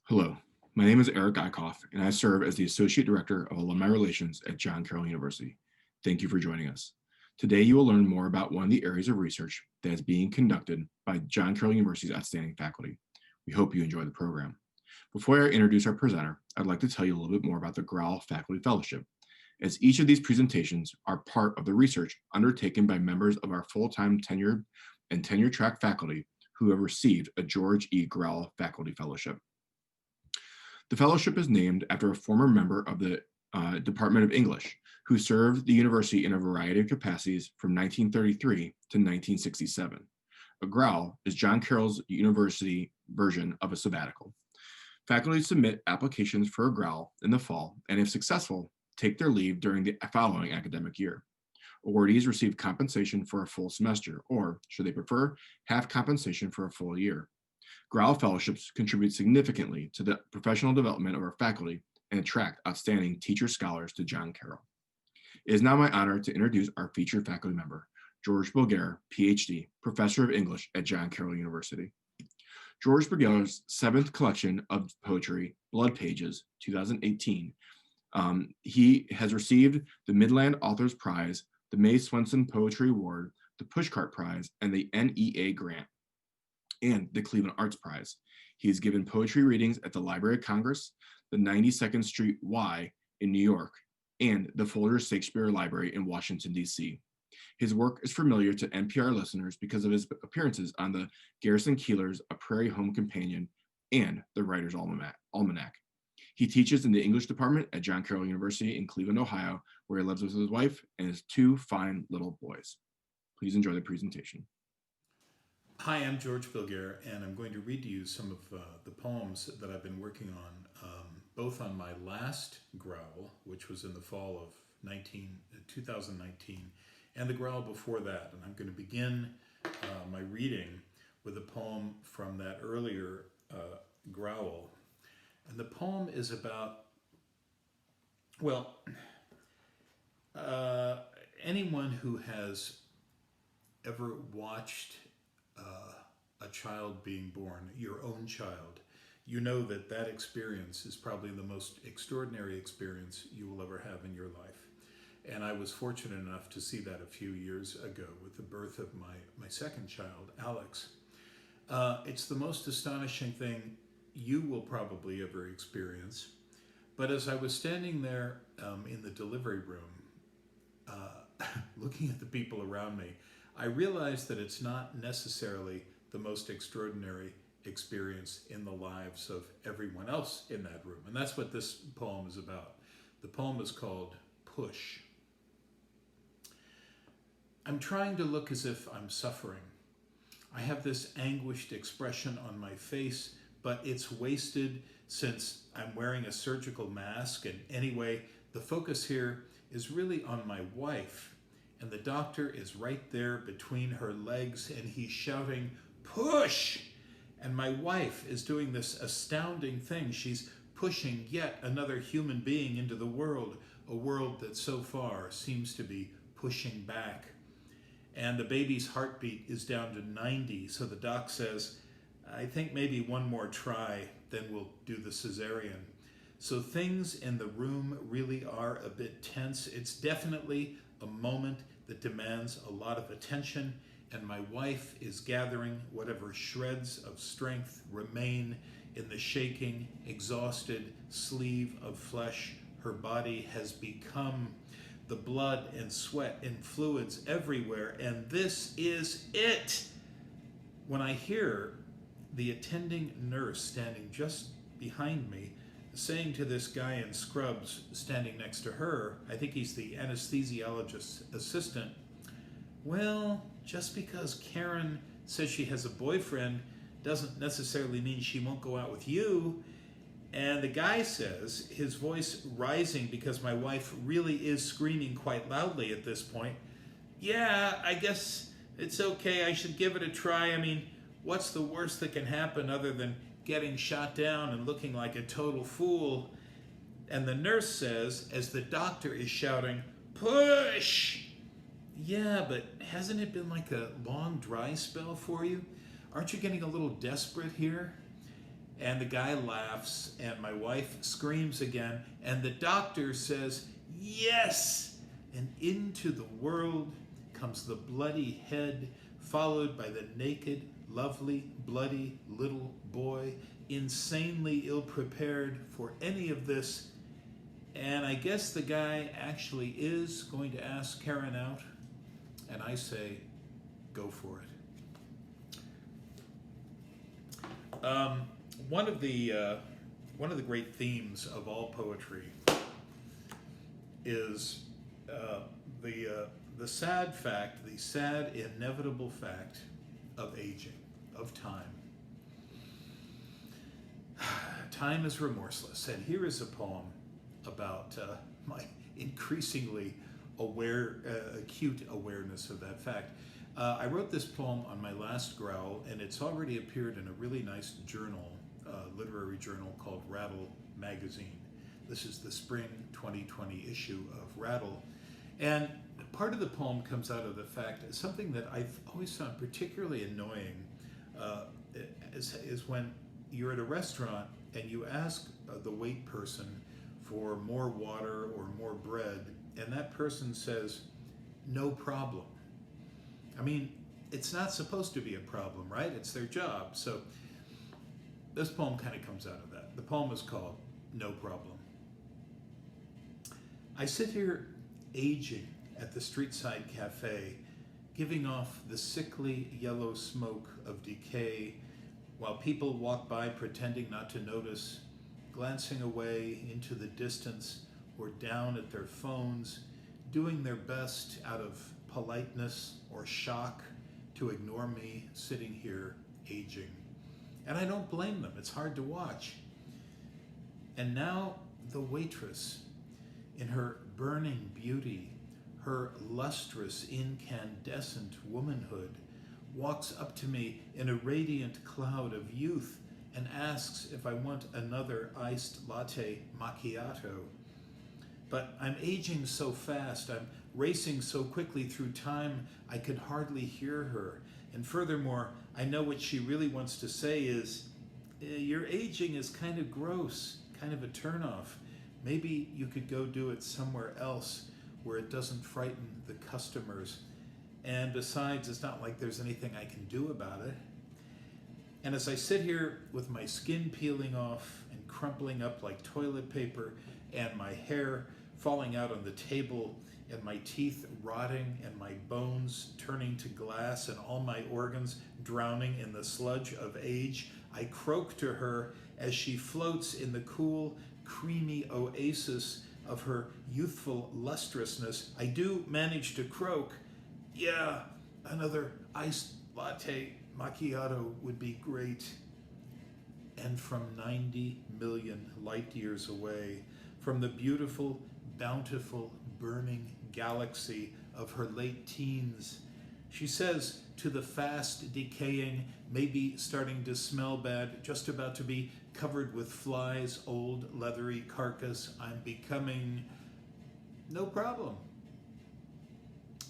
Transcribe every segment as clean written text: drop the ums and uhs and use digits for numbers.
Hello, my name is Eric Eikoff, and I serve as the Associate Director of Alumni Relations at John Carroll University. Thank you for joining us. Today, you will learn more about one of the areas of research that is being conducted by John Carroll University's outstanding faculty. We hope you enjoy the program. Before I introduce our presenter, I'd like to tell you a little bit more about the Grauel Faculty Fellowship, as each of these presentations are part of the research undertaken by members of our full-time tenured and tenure-track faculty who have received a George E. Grauel Faculty Fellowship. The fellowship is named after a former member of the Department of English who served the university in a variety of capacities from 1933 to 1967. A Grauel is John Carroll's university version of a sabbatical. Faculty submit applications for a Grauel in the fall, and if successful, take their leave during the following academic year. Awardees receive compensation for a full semester, or, should they prefer, have compensation for a full year. Grauel fellowships contribute significantly to the professional development of our faculty and attract outstanding teacher scholars to John Carroll. It is now my honor to introduce our featured faculty member, George Bilgere, Ph.D., Professor of English at John Carroll University. George Bilgere's seventh collection of poetry, Blood Pages, 2018, he has received the Midland Authors Prize, the May Swenson Poetry Award, the Pushcart Prize, and the NEA Grant, and the Cleveland Arts Prize. He has given poetry readings at the Library of Congress, the 92nd Street Y in New York, and the Folger Shakespeare Library in Washington, D.C. His work is familiar to NPR listeners because of his appearances on the Garrison Keillor's A Prairie Home Companion and the Writer's Almanac. He teaches in the English department at John Carroll University in Cleveland, Ohio, where he lives with his wife and his two fine little boys. Please enjoy the presentation. Hi, I'm George Bilgere, and I'm going to read to you some of the poems that I've been working on, both on my last Grauel, which was in the fall of 2019, and the Grauel before that. And I'm going to begin my reading with a poem from that earlier Grauel. And the poem is about, well, anyone who has ever watched a child being born, your own child, you know that that experience is probably the most extraordinary experience you will ever have in your life. And I was fortunate enough to see that a few years ago with the birth of my second child, Alex. It's the most astonishing thing you will probably ever experience. But as I was standing there in the delivery room, looking at the people around me, I realized that it's not necessarily the most extraordinary experience in the lives of everyone else in that room. And that's what this poem is about. The poem is called Push. I'm trying to look as if I'm suffering. I have this anguished expression on my face, but it's wasted since I'm wearing a surgical mask. And anyway, the focus here is really on my wife. And the doctor is right there between her legs, and he's shouting, "Push!" And my wife is doing this astounding thing. She's pushing yet another human being into the world, a world that so far seems to be pushing back. And the baby's heartbeat is down to 90, so the doc says, "I think maybe one more try, then we'll do the cesarean." So things in the room really are a bit tense. It's definitely a moment that demands a lot of attention, and my wife is gathering whatever shreds of strength remain in the shaking, exhausted sleeve of flesh her body has become. The blood and sweat and fluids everywhere, and this is it. When I hear the attending nurse standing just behind me saying to this guy in scrubs standing next to her, I think he's the anesthesiologist's assistant, "Well, just because Karen says she has a boyfriend doesn't necessarily mean she won't go out with you." And the guy says, his voice rising because my wife really is screaming quite loudly at this point, "Yeah, I guess it's okay. I should give it a try. I mean, what's the worst that can happen other than getting shot down and looking like a total fool?" And the nurse says, as the doctor is shouting, "Push!" "Yeah, but hasn't it been like a long dry spell for you? Aren't you getting a little desperate here?" And the guy laughs, and my wife screams again, and the doctor says, "Yes!" And into the world comes the bloody head, followed by the naked, lovely, bloody little boy, insanely ill-prepared for any of this. And I guess the guy actually is going to ask Karen out, and I say, go for it. One of the great themes of all poetry is the sad fact, the sad inevitable fact of aging, of time. Time is remorseless, and here is a poem about my increasingly acute awareness of that fact. I wrote this poem on my last Grauel, and it's already appeared in a really nice journal, literary journal called Rattle magazine. This is the spring 2020 issue of Rattle. And part of the poem comes out of the fact, something that I've always found particularly annoying is when you're at a restaurant and you ask the wait person for more water or more bread, and that person says, "No problem." I mean, it's not supposed to be a problem, right? It's their job. So this poem kind of comes out of that. The poem is called "No Problem." I sit here aging at the street-side cafe, giving off the sickly yellow smoke of decay, while people walk by pretending not to notice, glancing away into the distance or down at their phones, doing their best out of politeness or shock to ignore me sitting here aging. And I don't blame them. It's hard to watch. And now the waitress, in her burning beauty, her lustrous, incandescent womanhood, walks up to me in a radiant cloud of youth and asks if I want another iced latte macchiato. But I'm aging so fast, I'm racing so quickly through time, I could hardly hear her. And furthermore, I know what she really wants to say is, your aging is kind of gross, kind of a turnoff. Maybe you could go do it somewhere else where it doesn't frighten the customers. And besides, it's not like there's anything I can do about it. And as I sit here with my skin peeling off and crumpling up like toilet paper, and my hair falling out on the table, and my teeth rotting, and my bones turning to glass, and all my organs drowning in the sludge of age, I croak to her as she floats in the cool, creamy oasis of her youthful lustrousness. I do manage to croak, "Yeah, another iced latte macchiato would be great." And from 90 million light years away, from the beautiful, bountiful, burning galaxy of her late teens, she says to the fast decaying, maybe starting to smell bad, just about to be covered with flies, old leathery carcass, "I'm becoming no problem."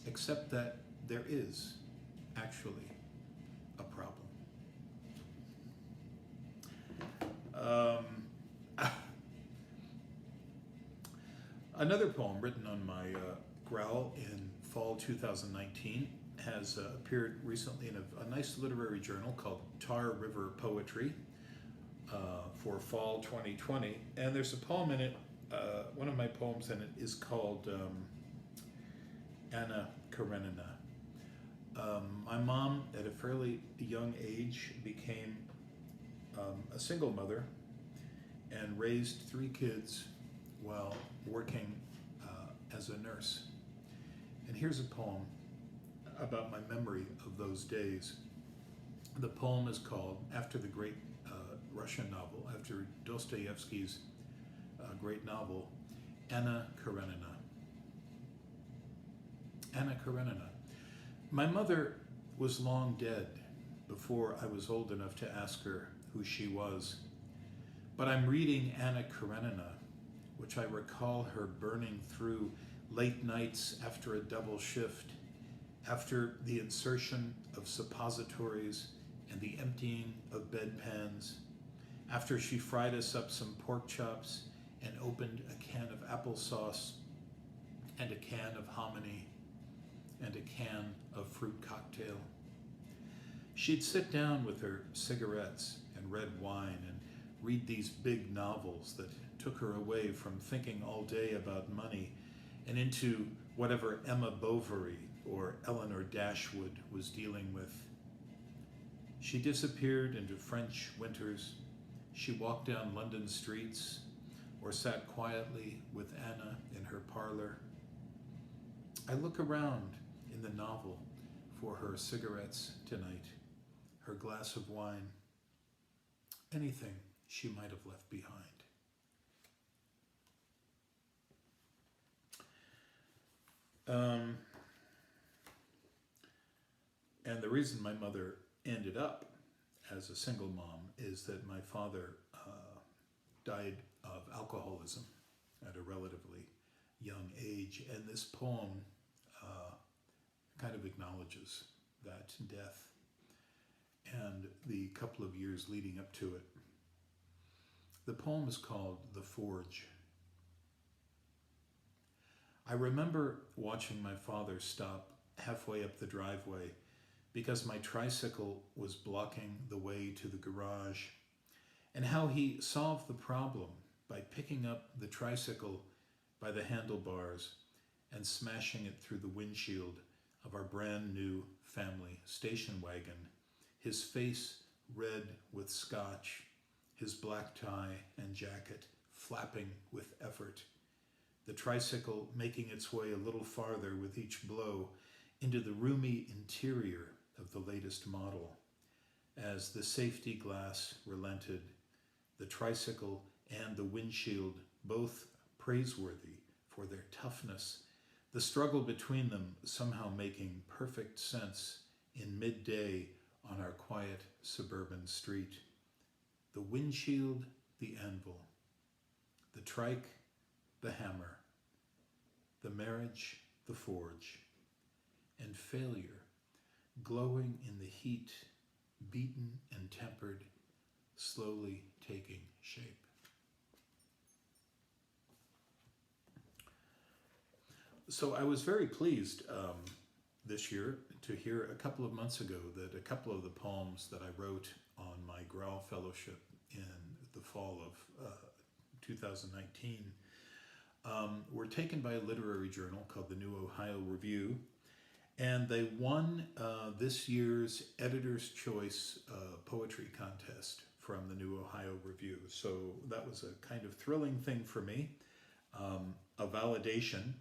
Except that there is actually a problem. Another poem written on my Grauel in fall 2019 has appeared recently in a nice literary journal called Tar River Poetry for fall 2020. And there's a poem in it, one of my poems in it is called Anna Karenina. My mom, at a fairly young age, became a single mother and raised 3 kids while working as a nurse. And here's a poem about my memory of those days. The poem is called, after the great Russian novel, after Dostoevsky's great novel, Anna Karenina. Anna Karenina. My mother was long dead before I was old enough to ask her who she was. But I'm reading Anna Karenina, which I recall her burning through late nights after a double shift, after the insertion of suppositories and the emptying of bedpans, after she fried us up some pork chops and opened a can of applesauce and a can of hominy and a can of fruit cocktail. She'd sit down with her cigarettes and red wine and read these big novels that took her away from thinking all day about money and into whatever Emma Bovary or Eleanor Dashwood was dealing with. She disappeared into French winters. She walked down London streets or sat quietly with Anna in her parlor. I look around in the novel for her cigarettes tonight, her glass of wine, anything she might have left behind. And the reason my mother ended up as a single mom is that my father died of alcoholism at a relatively young age, and this poem kind of acknowledges that death and the couple of years leading up to it. The poem is called The Forge. I remember watching my father stop halfway up the driveway because my tricycle was blocking the way to the garage, and how he solved the problem by picking up the tricycle by the handlebars and smashing it through the windshield of our brand new family station wagon, his face red with scotch, his black tie and jacket flapping with effort, the tricycle making its way a little farther with each blow into the roomy interior of the latest model. As the safety glass relented, the tricycle and the windshield both praiseworthy for their toughness, the struggle between them somehow making perfect sense in midday on our quiet suburban street. The windshield, the anvil, the trike, the hammer, the marriage, the forge, and failure glowing in the heat, beaten and tempered, slowly taking shape. So I was very pleased this year to hear a couple of months ago that a couple of the poems that I wrote on my Grauel Fellowship in the fall of 2019 were taken by a literary journal called the New Ohio Review, and they won this year's Editor's Choice Poetry Contest from the New Ohio Review. So that was a kind of thrilling thing for me, a validation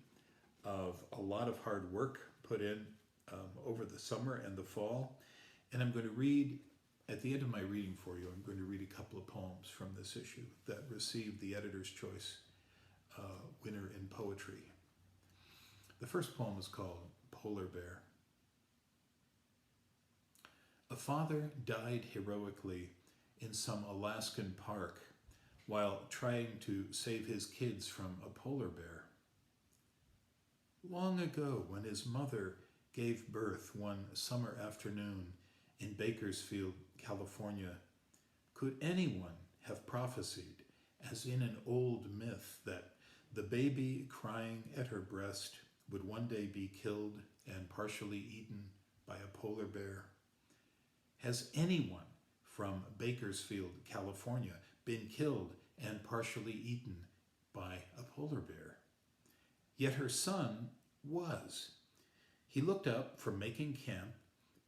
of a lot of hard work put in over the summer and the fall. And I'm going to read, at the end of my reading for you, I'm going to read a couple of poems from this issue that received the Editor's Choice winner in poetry. The first poem is called Polar Bear. A father died heroically in some Alaskan park while trying to save his kids from a polar bear. Long ago, when his mother gave birth one summer afternoon in Bakersfield, California, could anyone have prophesied, as in an old myth, that the baby crying at her breast would one day be killed and partially eaten by a polar bear? Has anyone from Bakersfield, California, been killed and partially eaten by a polar bear? Yet her son was. He looked up from making camp,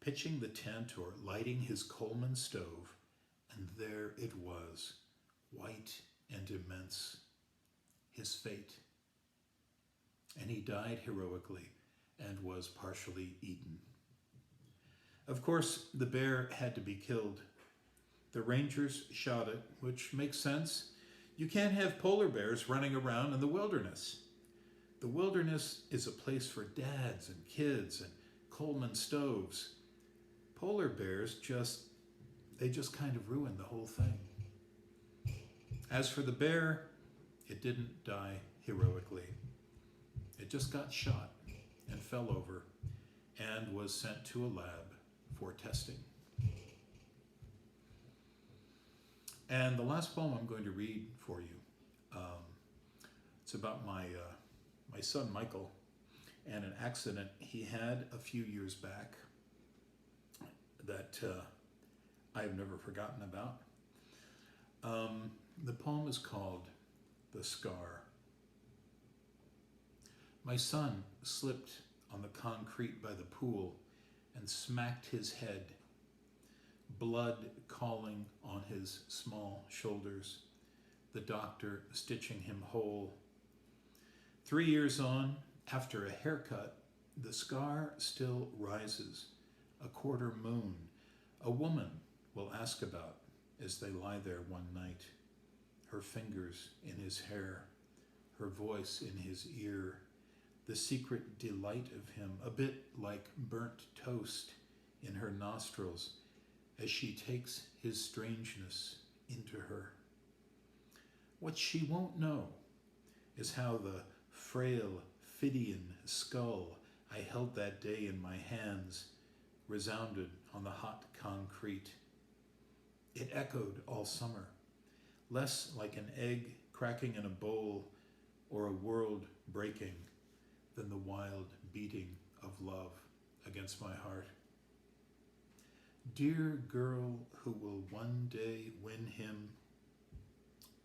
pitching the tent or lighting his Coleman stove, and there it was, white and immense, his fate. And he died heroically and was partially eaten. Of course, the bear had to be killed. The rangers shot it, which makes sense. You can't have polar bears running around in the wilderness. The wilderness is a place for dads and kids and Coleman stoves. Polar bears just kind of ruin the whole thing. As for the bear, it didn't die heroically. It just got shot and fell over and was sent to a lab for testing. And the last poem I'm going to read for you, um, it's about my son Michael and an accident he had a few years back that I have never forgotten about. The poem is called The Scar. My son slipped on the concrete by the pool and smacked his head, blood calling on his small shoulders, the doctor stitching him whole. 3 years on, after a haircut, the scar still rises, a quarter moon. A woman will ask about as they lie there one night, her fingers in his hair, her voice in his ear, the secret delight of him, a bit like burnt toast in her nostrils as she takes his strangeness into her. What she won't know is how the frail Phidian skull I held that day in my hands resounded on the hot concrete. It echoed all summer, less like an egg cracking in a bowl or a world breaking than the wild beating of love against my heart. Dear girl who will one day win him,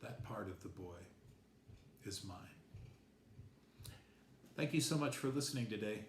that part of the boy is mine. Thank you so much for listening today.